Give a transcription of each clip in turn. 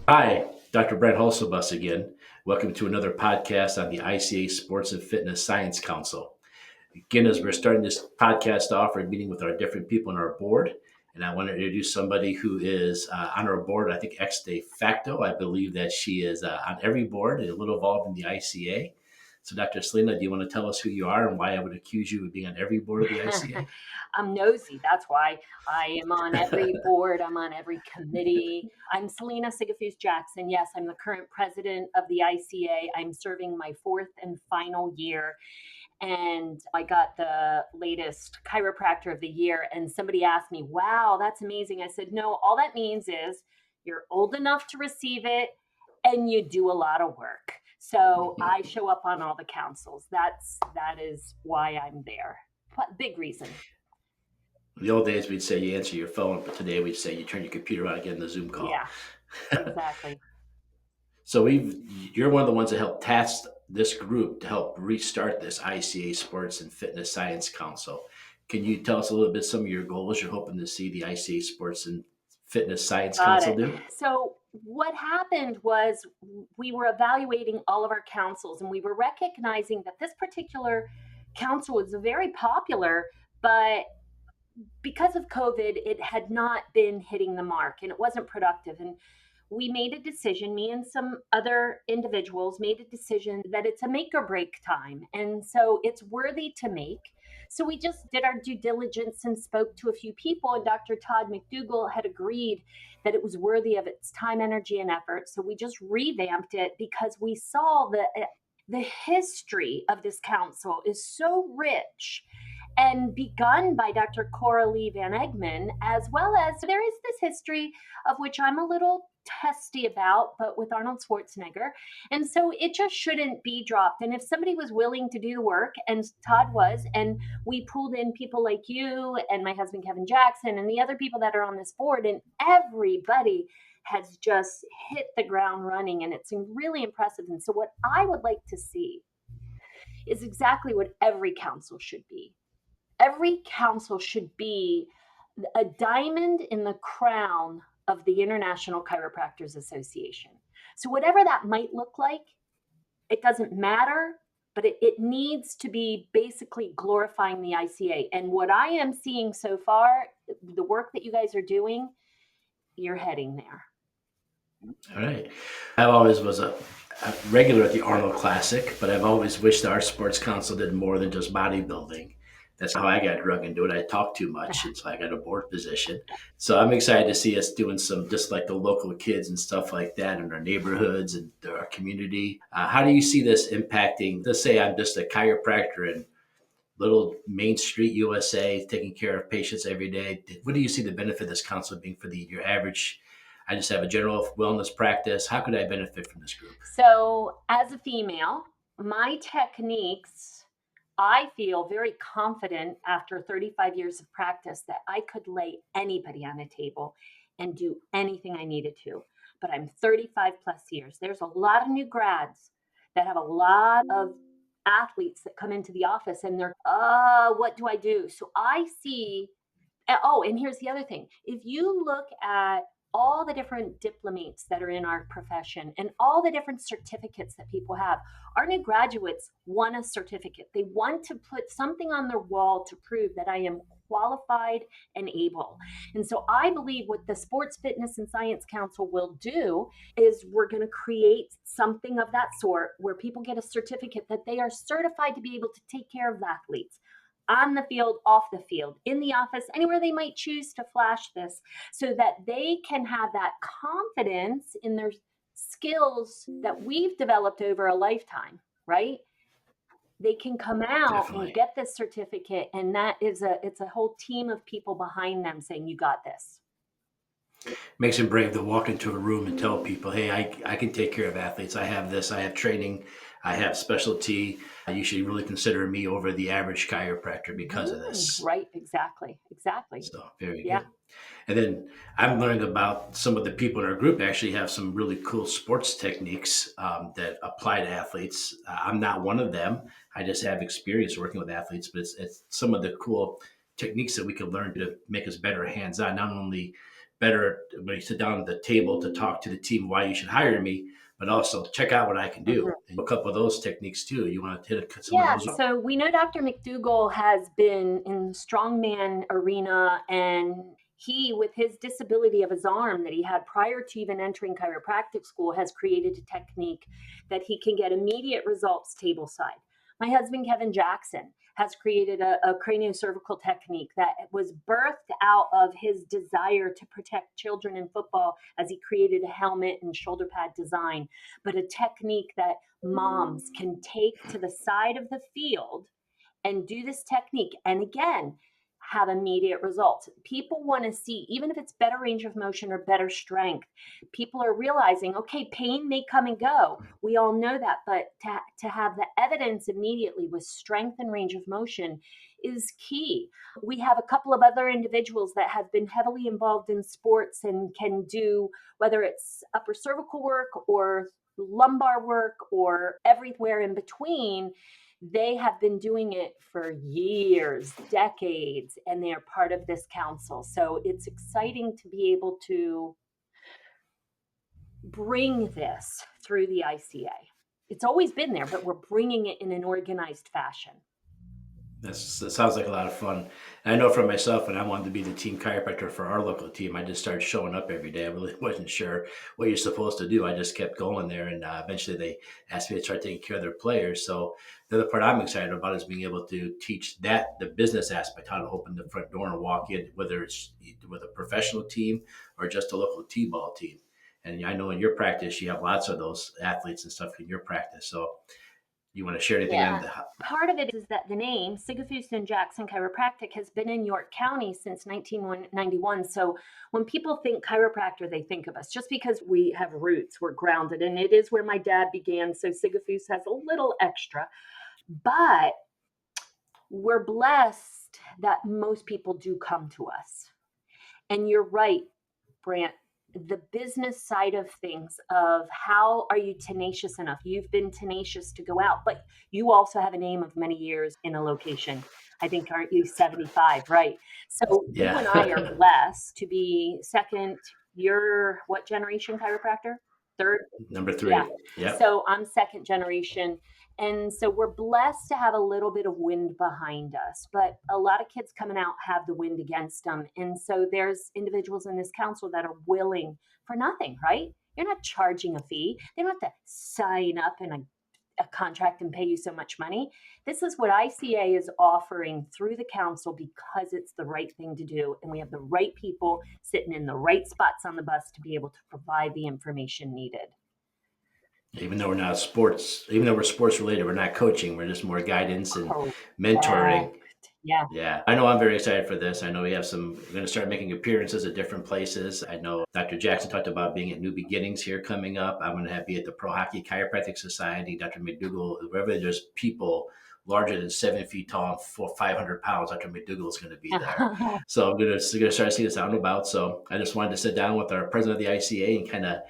Hi, Dr. Brant Hulsebus again. Welcome to another podcast on the ICA Sports and Fitness Science Council. Again, as we're starting this podcast off, we're meeting with our different people on our board. And I want to introduce somebody who is on our board, I think ex de facto. I believe that she is on every board, a little involved in the ICA. So Dr. Selina, do you want to tell us who you are and why I would accuse you of being on every board of the ICA? I'm nosy. That's why I am on every board. I'm on every committee. I'm Selina Sigafoose-Jackson. Yes, I'm the current president of the ICA. I'm serving my fourth and final year. And I got the latest Chiropractor of the Year. And somebody asked me, wow, that's amazing. I said, no, all that means is you're old enough to receive it and you do a lot of work. So I show up on all the councils. That is why I'm there. Big reason. In the old days, we'd say you answer your phone, but today we'd say you turn your computer on and get in the Zoom call. Yeah, exactly. So you're one of the ones that helped task this group to help restart this ICA Sports and Fitness Science Council. Can you tell us a little bit some of your goals you're hoping to see the ICA Sports and Fitness Science Council do? So what happened was we were evaluating all of our councils and we were recognizing that this particular council was very popular, but because of COVID, it had not been hitting the mark and it wasn't productive. And we made a decision, me and some other individuals made a decision that it's a make or break time. And so it's worthy to make. So we just did our due diligence and spoke to a few people, and Dr. Todd McDougall had agreed that it was worthy of its time, energy, and effort. So we just revamped it because we saw that the history of this council is so rich and begun by Dr. Coralie Van Egmond, as well as there is this history of which I'm a little testy about, but with Arnold Schwarzenegger. And so it just shouldn't be dropped. And if somebody was willing to do the work, and Todd was, and we pulled in people like you and my husband, Kevin Jackson, and the other people that are on this board, and everybody has just hit the ground running, and it's really impressive. And so what I would like to see is exactly what every council should be. Every council should be a diamond in the crown of the International Chiropractors Association. So whatever that might look like, it doesn't matter, but it needs to be basically glorifying the ICA. And what I am seeing so far, the work that you guys are doing, you're heading there. All right. I always was a regular at the Arnold Classic, but I've always wished our sports council did more than just bodybuilding. That's how I got drug into it. I talked too much, and so I got a board position. So I'm excited to see us doing some just like the local kids and stuff like that in our neighborhoods and our community. How do you see this impacting? Let's say I'm just a chiropractor in little Main Street, USA, taking care of patients every day. What do you see the benefit of this council being for your average? I just have a general wellness practice. How could I benefit from this group? So as a female, my techniques, I feel very confident after 35 years of practice that I could lay anybody on a table and do anything I needed to. But I'm 35 plus years. There's a lot of new grads that have a lot of athletes that come into the office and they're, what do I do? So I see, and here's the other thing. If you look at all the different diplomates that are in our profession and all the different certificates that people have. Our new graduates want a certificate. They want to put something on their wall to prove that I am qualified and able. And so I believe what the Sports Fitness and Science Council will do is we're going to create something of that sort where people get a certificate that they are certified to be able to take care of athletes on the field, off the field, in the office, anywhere they might choose to flash this, so that they can have that confidence in their skills that we've developed over a lifetime, right? They can come out Definitely. And get this certificate, and it's a whole team of people behind them saying, you got this. Makes them brave to walk into a room and tell people, hey, I can take care of athletes. I have this, I have training, I have specialty. You should really consider me over the average chiropractor because of this. Right, exactly. So very good. And then I'm learning about some of the people in our group actually have some really cool sports techniques that apply to athletes. I'm not one of them. I just have experience working with athletes, but it's some of the cool techniques that we can learn to make us better hands-on, not only better when you sit down at the table to talk to the team why you should hire me, but also check out what I can do. And a couple of those techniques too. You want to hit some of those? So we know Dr. McDougall has been in the strongman arena, and he, with his disability of his arm that he had prior to even entering chiropractic school, has created a technique that he can get immediate results table side. My husband, Kevin Jackson, has created a craniocervical technique that was birthed out of his desire to protect children in football as he created a helmet and shoulder pad design, but a technique that moms can take to the side of the field and do this technique. And again, have immediate results. People want to see, even if it's better range of motion or better strength, people are realizing, okay, pain may come and go. We all know that, but to have the evidence immediately with strength and range of motion is key. We have a couple of other individuals that have been heavily involved in sports and can do, whether it's upper cervical work or lumbar work or everywhere in between. They have been doing it for years, decades, and they are part of this council. So it's exciting to be able to bring this through the ICA. It's always been there, but we're bringing it in an organized fashion. That sounds like a lot of fun. And I know for myself, when I wanted to be the team chiropractor for our local team, I just started showing up every day. I really wasn't sure what you're supposed to do. I just kept going there, and eventually they asked me to start taking care of their players. So the other part I'm excited about is being able to teach the business aspect, how to open the front door and walk in, whether it's with a professional team or just a local T-ball team. And I know in your practice, you have lots of those athletes and stuff in your practice. So you want to share anything on that? Part of it is that the name Sigafoose-Jackson Chiropractic has been in York County since 1991. So when people think chiropractor, they think of us just because we have roots, we're grounded, and it is where my dad began. So Sigafoose has a little extra, but we're blessed that most people do come to us. And you're right, Brant. The business side of things, of how are you tenacious enough? You've been tenacious to go out, but you also have a name of many years in a location. I think, aren't you 75, right? So Yeah. You and I are blessed to be second. You're what generation chiropractor? Third? Number 3. Yeah. Yep. So I'm second generation. And so we're blessed to have a little bit of wind behind us, but a lot of kids coming out have the wind against them. And so there's individuals in this council that are willing for nothing, right? You're not charging a fee. They don't have to sign up in a contract and pay you so much money. This is what ICA is offering through the council because it's the right thing to do. And we have the right people sitting in the right spots on the bus to be able to provide the information needed. Even though we're not sports, even though we're sports related, we're not coaching. We're just more guidance and mentoring. Yeah. I know I'm very excited for this. I know we're going to start making appearances at different places. I know Dr. Jackson talked about being at New Beginnings here coming up. I'm going to be at the Pro Hockey Chiropractic Society. Dr. McDougall, wherever there's people larger than 7 feet tall and 500 pounds, Dr. McDougall is going to be there. So I'm going to start seeing this out and about. So I just wanted to sit down with our president of the ICA and kind of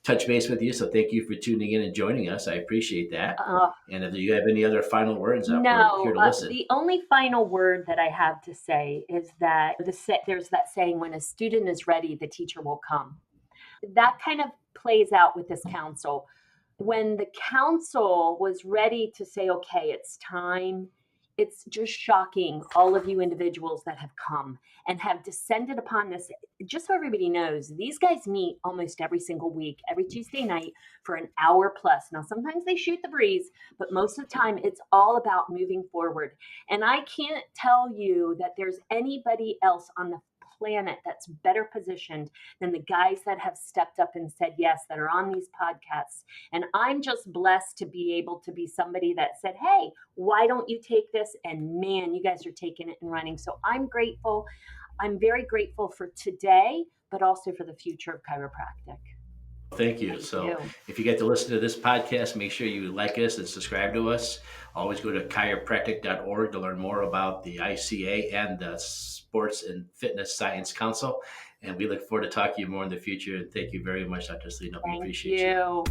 touch base with you. So thank you for tuning in and joining us. I appreciate that. And if you have any other final words, we're here to listen. The only final word that I have to say is that there's that saying, when a student is ready, the teacher will come. That kind of plays out with this council. When the council was ready to say, okay, it's time, it's just shocking, all of you individuals that have come and have descended upon this. Just so everybody knows, these guys meet almost every single week, every Tuesday night for an hour plus. Now, sometimes they shoot the breeze, but most of the time it's all about moving forward. And I can't tell you that there's anybody else on the planet that's better positioned than the guys that have stepped up and said yes, that are on these podcasts. And I'm just blessed to be able to be somebody that said, hey, why don't you take this? And man, you guys are taking it and running. So I'm grateful. I'm very grateful for today, but also for the future of chiropractic. Thank you. If you get to listen to this podcast, make sure you like us and subscribe to us. Always go to chiropractic.org to learn more about the ICA and the Sports and Fitness Science Council. And we look forward to talking to you more in the future. And thank you very much, Dr. Selina. We appreciate you.